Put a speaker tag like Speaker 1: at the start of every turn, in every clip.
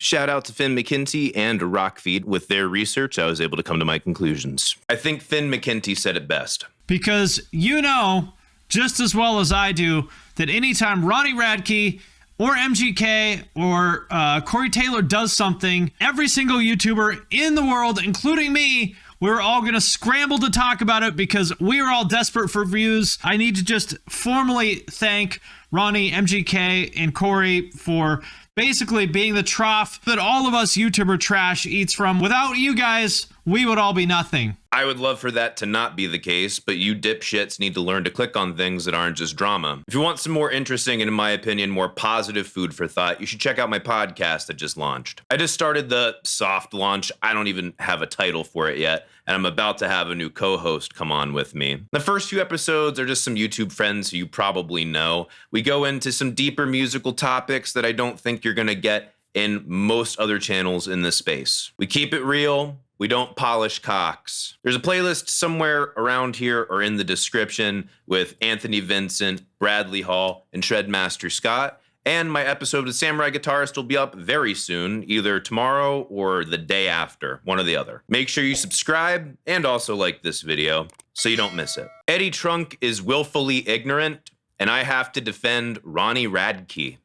Speaker 1: Shout out to Finn McKenty and Rockfeed. With their research, I was able to come to my conclusions. I think Finn McKenty said it best.
Speaker 2: Because you know, just as well as I do, that anytime Ronnie Radke or MGK or Corey Taylor does something, every single YouTuber in the world, including me, we're all going to scramble to talk about it because we are all desperate for views. I need to just formally thank Ronnie, MGK, and Corey for basically being the trough that all of us YouTuber trash eats from. Without you guys, we would all be nothing.
Speaker 1: I would love for that to not be the case, but you dipshits need to learn to click on things that aren't just drama. If you want some more interesting and, in my opinion, more positive food for thought, you should check out my podcast that just launched. I just started the soft launch. I don't even have a title for it yet, and I'm about to have a new co-host come on with me. The first few episodes are just some YouTube friends who you probably know. We go into some deeper musical topics that I don't think you're gonna get in most other channels in this space. We keep it real. We don't polish cocks. There's a playlist somewhere around here or in the description with Anthony Vincent, Bradley Hall, and Shredmaster Scott. And my episode with Samurai Guitarist will be up very soon, either tomorrow or the day after, one or the other. Make sure you subscribe and also like this video so you don't miss it. Eddie Trunk is willfully ignorant, and I have to defend Ronnie Radke.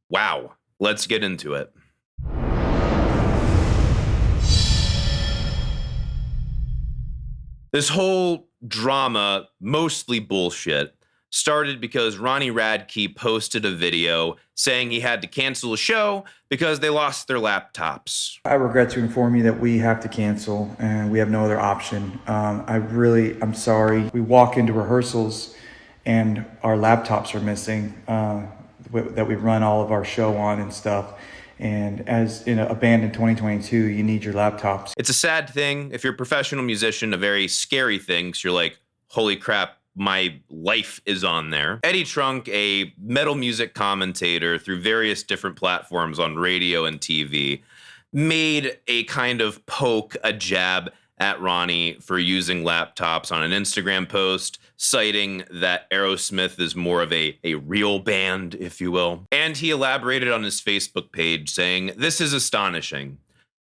Speaker 1: Wow. Let's get into it. This whole drama, mostly bullshit, started because Ronnie Radke posted a video saying he had to cancel a show because they lost their laptops.
Speaker 3: I regret to inform you that we have to cancel and we have no other option. I'm sorry. We walk into rehearsals and our laptops are missing that we run all of our show on and stuff. And as in a band in 2022, you need your laptops.
Speaker 1: It's a sad thing. If you're a professional musician, a very scary thing. So you're like, holy crap, my life is on there. Eddie Trunk, a metal music commentator through various different platforms on radio and TV, made a kind of poke, a jab at Ronnie for using laptops on an Instagram post, citing that Aerosmith is more of a real band, if you will. And he elaborated on his Facebook page saying, "This is astonishing.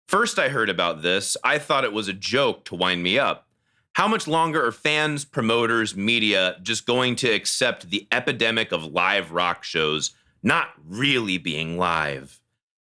Speaker 1: First I heard about this, I thought it was a joke to wind me up. How much longer are fans, promoters, media just going to accept the epidemic of live rock shows not really being live?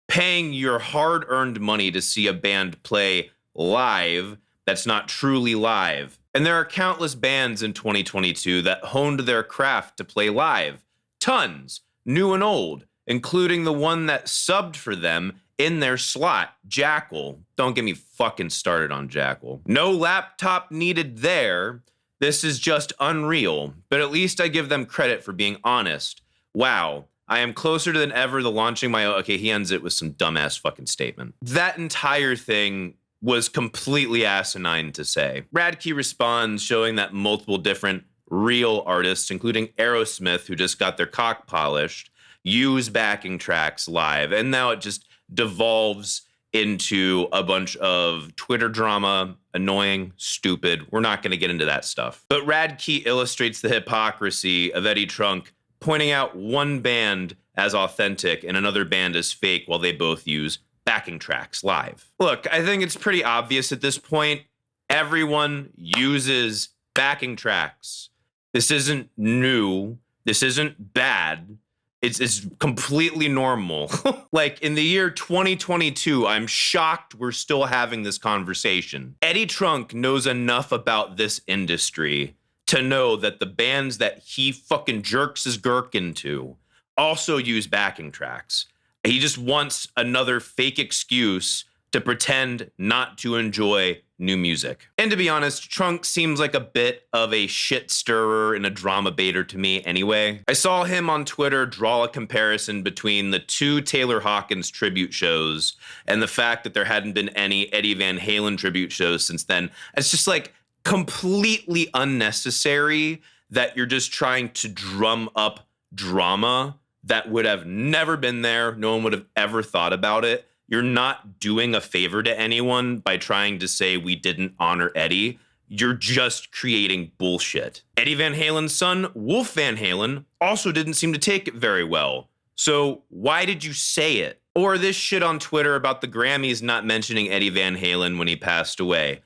Speaker 1: Paying your hard-earned money to see a band play live that's not truly live. And there are countless bands in 2022 that honed their craft to play live. Tons, new and old, including the one that subbed for them in their slot, Jackal. Don't get me fucking started on Jackal. No laptop needed there. This is just unreal, but at least I give them credit for being honest. Wow. I am closer than ever to launching my own." Okay, he ends it with some dumbass fucking statement. That entire thing was completely asinine to say. Radke responds, showing that multiple different real artists, including Aerosmith, who just got their cock polished, use backing tracks live. And now it just devolves into a bunch of Twitter drama, annoying, stupid. We're not going to get into that stuff. But Radke illustrates the hypocrisy of Eddie Trunk, pointing out one band as authentic and another band as fake while they both use backing tracks live. Look, I think it's pretty obvious at this point. Everyone uses backing tracks. This isn't new. This isn't bad. It's completely normal. Like in the year 2022, I'm shocked we're still having this conversation. Eddie Trunk knows enough about this industry to know that the bands that he fucking jerks his gherkin to also use backing tracks. He just wants another fake excuse to pretend not to enjoy new music. And to be honest, Trunk seems like a bit of a shit stirrer and a drama baiter to me anyway. I saw him on Twitter draw a comparison between the two Taylor Hawkins tribute shows and the fact that there hadn't been any Eddie Van Halen tribute shows since then. It's just like completely unnecessary that you're just trying to drum up drama that would have never been there. No one would have ever thought about it. You're not doing a favor to anyone by trying to say we didn't honor Eddie. You're just creating bullshit. Eddie Van Halen's son, Wolf Van Halen, also didn't seem to take it very well. So why did you say it? Or this shit on Twitter about the Grammys not mentioning Eddie Van Halen when he passed away.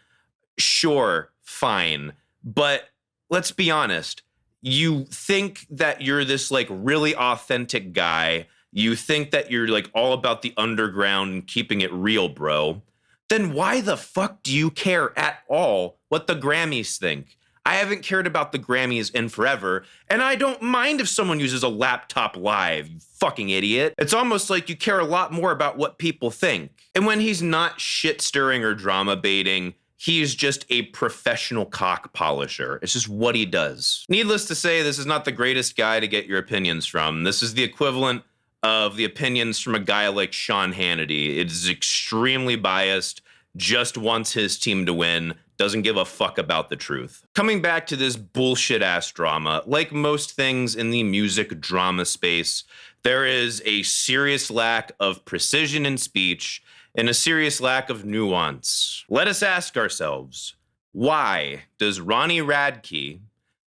Speaker 1: Sure, fine. But let's be honest. You think that you're this like really authentic guy. You think that you're like all about the underground and keeping it real, bro. Then why the fuck do you care at all what the Grammys think? I haven't cared about the Grammys in forever, and I don't mind if someone uses a laptop live, you fucking idiot. It's almost like you care a lot more about what people think. And when he's not shit stirring or drama baiting, he's just a professional cock polisher. It's just what he does. Needless to say, this is not the greatest guy to get your opinions from. This is the equivalent of the opinions from a guy like Sean Hannity. It is extremely biased, just wants his team to win, doesn't give a fuck about the truth. Coming back to this bullshit ass drama, like most things in the music drama space, there is a serious lack of precision in speech and a serious lack of nuance. Let us ask ourselves, why does Ronnie Radke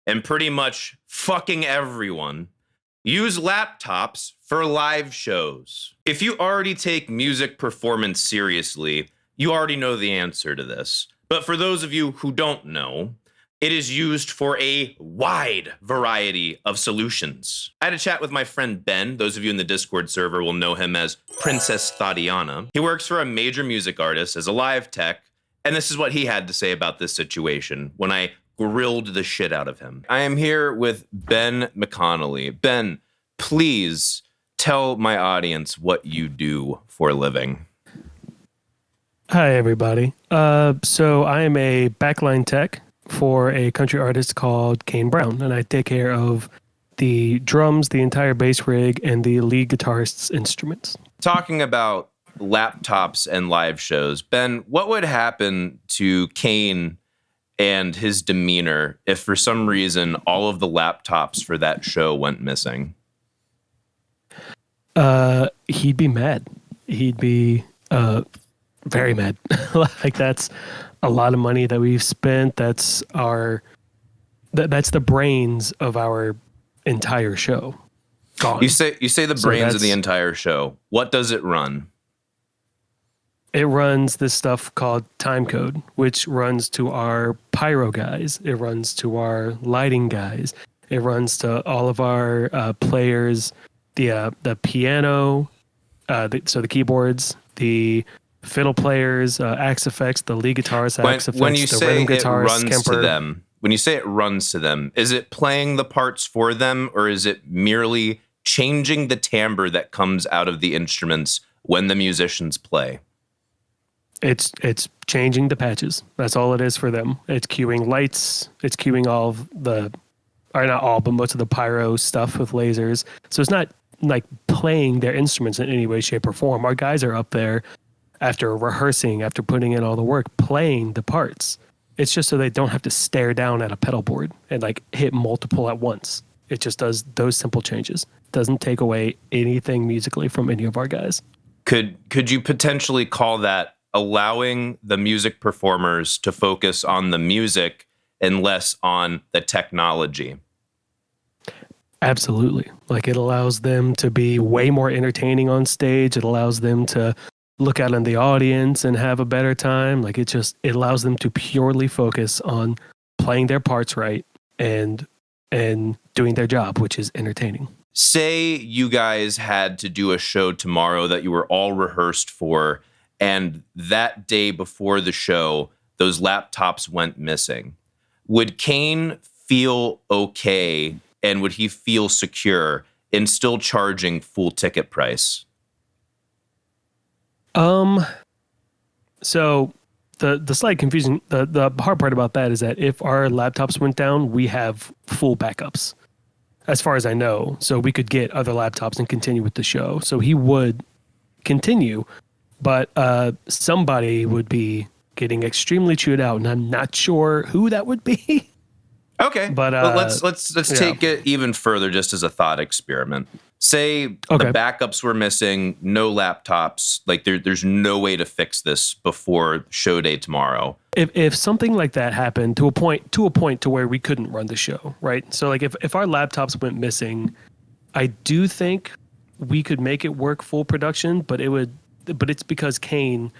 Speaker 1: and pretty much fucking everyone use laptops for live shows? If you already take music performance seriously, you already know the answer to this. But for those of you who don't know, it is used for a wide variety of solutions. I had a chat with my friend Ben. Those of you in the Discord server will know him as Princess Tatiana. He works for a major music artist as a live tech, and this is what he had to say about this situation when I grilled the shit out of him. I am here with Ben McConnelly. Ben, please tell my audience what you do for a living.
Speaker 4: Hi, everybody. So I am a backline tech for a country artist called Kane Brown, and I take care of the drums, the entire bass rig, and the lead guitarist's instruments.
Speaker 1: Talking about laptops and live shows, Ben, what would happen to Kane and his demeanor if for some reason all of the laptops for that show went missing?
Speaker 4: He'd be mad. He'd be very mad. Like, that's a lot of money that we've spent. That's that's the brains of our entire show gone.
Speaker 1: You say the brains of the entire show. What does it run?
Speaker 4: It runs this stuff called timecode, which runs to our pyro guys. It runs to our lighting guys. It runs to all of our players, the piano, so the keyboards, the fiddle players, axe effects, the lead guitars, axe effects,
Speaker 1: when you
Speaker 4: the
Speaker 1: say
Speaker 4: rhythm
Speaker 1: it
Speaker 4: guitars,
Speaker 1: runs to them, when you say it runs to them, is it playing the parts for them, or is it merely changing the timbre that comes out of the instruments when the musicians play?
Speaker 4: It's changing the patches. That's all it is for them. It's cueing lights. It's cueing all of the, or not all, but most of the pyro stuff with lasers. So it's not like playing their instruments in any way, shape, or form. Our guys are up there after rehearsing, after putting in all the work, playing the parts. It's just so they don't have to stare down at a pedal board and like hit multiple at once. It just does those simple changes. Doesn't take away anything musically from any of our guys.
Speaker 1: Could you potentially call that allowing the music performers to focus on the music and less on the technology?
Speaker 4: Absolutely. Like, it allows them to be way more entertaining on stage. It allows them to look out in the audience and have a better time. Like, it allows them to purely focus on playing their parts right and doing their job, which is entertaining.
Speaker 1: Say you guys had to do a show tomorrow that you were all rehearsed for, and that day before the show, those laptops went missing. Would Kane feel okay, and would he feel secure in still charging full ticket price?
Speaker 4: So the slight confusion, the hard part about that is that if our laptops went down, we have full backups, as far as I know. So we could get other laptops and continue with the show. So he would continue, but somebody would be getting extremely chewed out, and I'm not sure who that would be.
Speaker 1: Okay,
Speaker 4: but
Speaker 1: well, let's take it even further, just as a thought experiment. Say the backups were missing, no laptops. Like, there's no way to fix this before show day tomorrow.
Speaker 4: If something like that happened to a point to where we couldn't run the show, right? So like if our laptops went missing, I do think we could make it work full production, but it's because Kane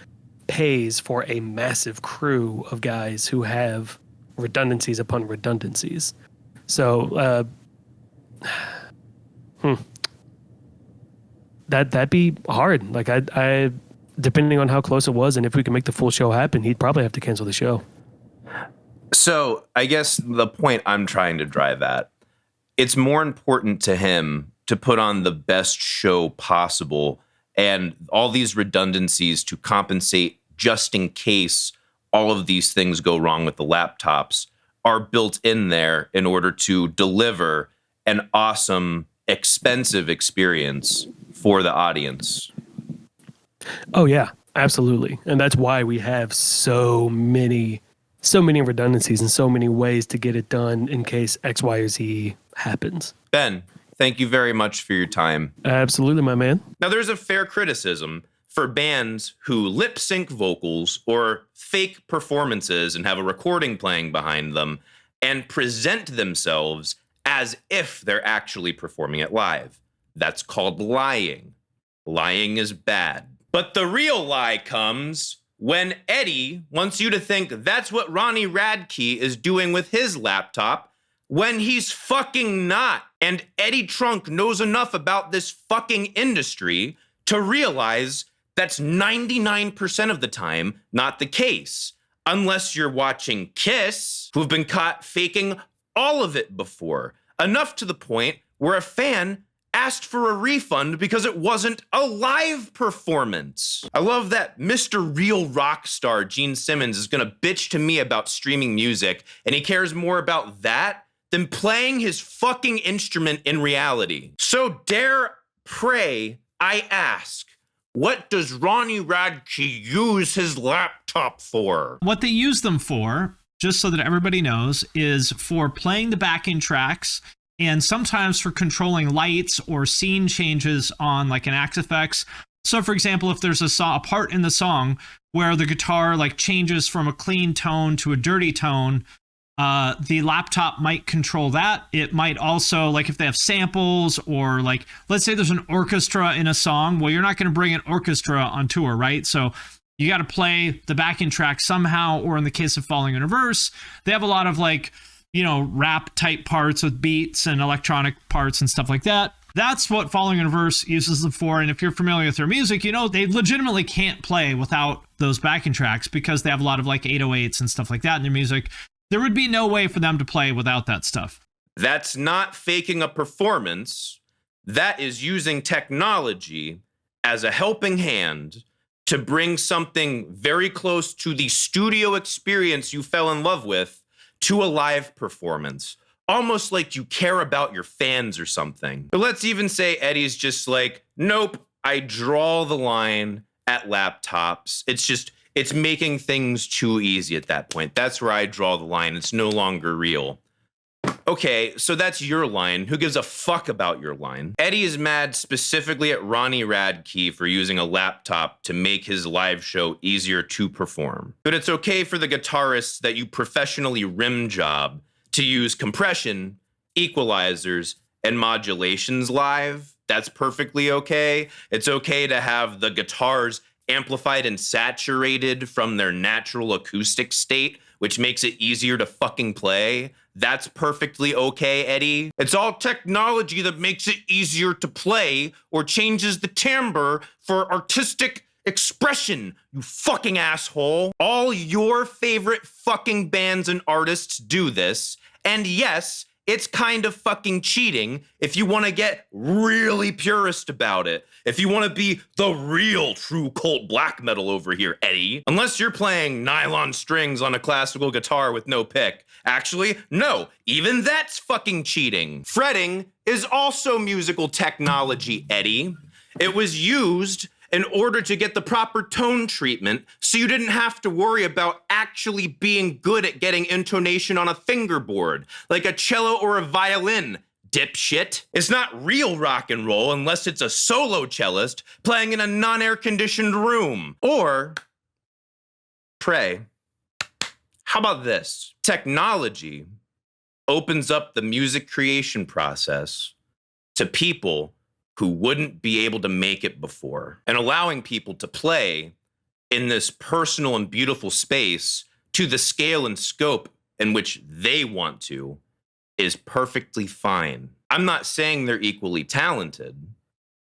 Speaker 4: pays for a massive crew of guys who have redundancies upon redundancies. So, that'd be hard. Like I, depending on how close it was, and if we can make the full show happen, he'd probably have to cancel the show.
Speaker 1: So I guess the point I'm trying to drive at, it's more important to him to put on the best show possible, and all these redundancies to compensate just in case all of these things go wrong with the laptops are built in there in order to deliver an awesome, expensive experience for the audience.
Speaker 4: Oh yeah, absolutely. And that's why we have so many redundancies and so many ways to get it done in case X, Y, or Z happens.
Speaker 1: Ben, thank you very much for your time.
Speaker 4: Absolutely, my man.
Speaker 1: Now, there's a fair criticism for bands who lip sync vocals or fake performances and have a recording playing behind them and present themselves as if they're actually performing it live. That's called lying. Lying is bad. But the real lie comes when Eddie wants you to think that's what Ronnie Radke is doing with his laptop when he's fucking not. And Eddie Trunk knows enough about this fucking industry to realize that's 99% of the time not the case. Unless you're watching Kiss, who've been caught faking all of it before. Enough to the point where a fan asked for a refund because it wasn't a live performance. I love that Mr. Real rock star Gene Simmons is gonna bitch to me about streaming music, and he cares more about that than playing his fucking instrument in reality. So dare pray I ask, what does Ronnie Radke use his laptop for?
Speaker 2: What they use them for, just so that everybody knows, is for playing the backing tracks and sometimes for controlling lights or scene changes on like an Axe Effects. So for example, if there's a part in the song where the guitar like changes from a clean tone to a dirty tone, the laptop might control that. It might also, like if they have samples or like, let's say there's an orchestra in a song. Well, you're not going to bring an orchestra on tour, right? So you got to play the backing track somehow, or in the case of Falling in Reverse, they have a lot of like, you know, rap type parts with beats and electronic parts and stuff like that. That's what Falling in Reverse uses them for. And if you're familiar with their music, you know, they legitimately can't play without those backing tracks because they have a lot of like 808s and stuff like that in their music. There would be no way for them to play without that stuff.
Speaker 1: That's not faking a performance. That is using technology as a helping hand to bring something very close to the studio experience you fell in love with to a live performance. Almost like you care about your fans or something. But let's even say Eddie's just like, nope, I draw the line at laptops. It's making things too easy at that point. That's where I draw the line. It's no longer real. Okay, so that's your line. Who gives a fuck about your line? Eddie is mad specifically at Ronnie Radke for using a laptop to make his live show easier to perform. But it's okay for the guitarists that you professionally rim job to use compression, equalizers, and modulations live. That's perfectly okay. It's okay to have the guitars amplified and saturated from their natural acoustic state, which makes it easier to fucking play. That's perfectly okay, Eddie. It's all technology that makes it easier to play or changes the timbre for artistic expression, you fucking asshole. All your favorite fucking bands and artists do this. And yes, it's kind of fucking cheating if you want to get really purist about it. If you want to be the real true cult black metal over here, Eddie. Unless you're playing nylon strings on a classical guitar with no pick. Actually, no, even that's fucking cheating. Fretting is also musical technology, Eddie. It was used in order to get the proper tone treatment so you didn't have to worry about actually being good at getting intonation on a fingerboard, like a cello or a violin, dipshit. It's not real rock and roll unless it's a solo cellist playing in a non-air conditioned room. Or, pray, how about this? Technology opens up the music creation process to people who wouldn't be able to make it before. And allowing people to play in this personal and beautiful space to the scale and scope in which they want to is perfectly fine. I'm not saying they're equally talented,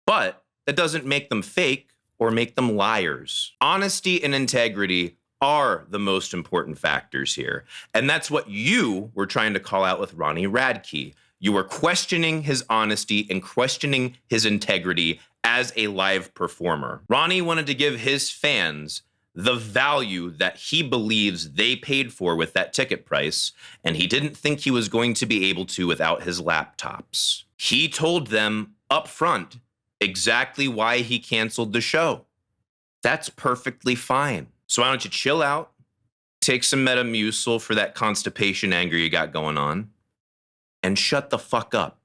Speaker 1: but that doesn't make them fake or make them liars. Honesty and integrity are the most important factors here. And that's what you were trying to call out with Ronnie Radke. You were questioning his honesty and questioning his integrity as a live performer. Ronnie wanted to give his fans the value that he believes they paid for with that ticket price, and he didn't think he was going to be able to without his laptops. He told them up front exactly why he canceled the show. That's perfectly fine. So why don't you chill out, take some Metamucil for that constipation anger you got going on, and shut the fuck up.